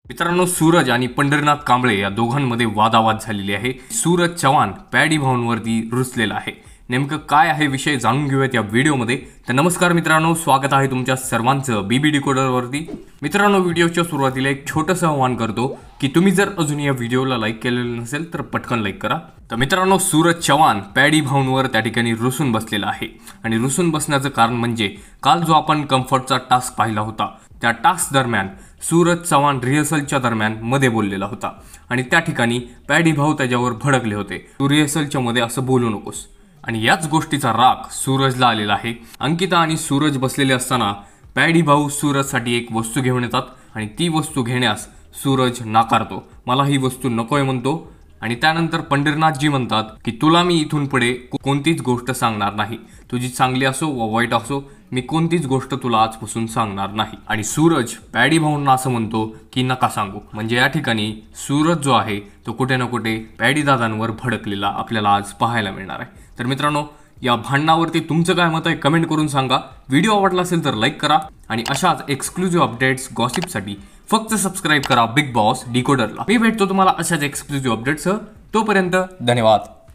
मित्रांनो, सूरज आणि पंढरीनाथ कांबळे या दोघांमध्ये वादावाद झालेली आहे। सूरज चव्हाण पॅडी भाऊंवरती रुसलेला आहे। नेमकं काय आहे विषय जाणून घेऊयात या व्हिडिओमध्ये। तर नमस्कार मित्रांनो, स्वागत आहे तुमच्या सर्वांचं बीबी डिकोडर वरती। मित्रांनो, व्हिडिओच्या सुरुवातीला एक छोटंसं आवाहन करतो की तुम्ही जर अजून या व्हिडिओला लाईक केलेलं नसेल तर पटकन लाईक करा। तर मित्रांनो, सूरज चव्हाण पॅडी भाऊंवर त्या ठिकाणी रुसून बसलेला आहे आणि रुसून बसण्याचं कारण म्हणजे काल जो आपण कम्फर्टचा टास्क पाहिला होता त्या टास्क दरम्यान सूरज चव्हाण रिहर्सलच्या दरम्यान मध्ये बोललेला होता आणि त्या ठिकाणी पॅडी भाऊ त्याच्यावर भडकले होते, तू रिहर्सलच्या मध्ये असं बोलू नकोस। आणि याच गोष्टीचा राग सूरजला आलेला आहे। अंकिता आणि सूरज बसलेले असताना पॅडी भाऊ सूरजसाठी एक वस्तू घेऊन येतात आणि ती वस्तू घेण्यास सूरज नाकारतो, मला ही वस्तू नकोय म्हणतो। आणि त्यानंतर पंढरीनाथजी म्हणतात की तुला मी इथून पुढे कोणतीच गोष्ट सांगणार नाही, तुझी चांगली असो व वाईट असो, मी कोणतीच गोष्ट तुला आजपासून सांगणार नाही। आणि सूरज पॅडी भाऊंना असं म्हणतो की नका सांगू। म्हणजे या ठिकाणी सूरज जो आहे तो कुठे ना कुठे पॅडी दादांवर भडकलेला आपल्याला आज पाहायला मिळणार आहे। तर मित्रांनो, या भांडणावरती तुमचं काय मत आहे कमेंट करून सांगा। व्हिडिओ आवडला असेल तर लाईक करा आणि अशाच एक्सक्लुझिव्ह अपडेट्स गॉसिपसाठी फक्त सबस्क्राइब करा बिग बॉस डिकोडरला। मी भेटतो तुम्हाला अशाच एक्सक्लुझिव्ह अपडेट्ससह, तोपर्यंत धन्यवाद।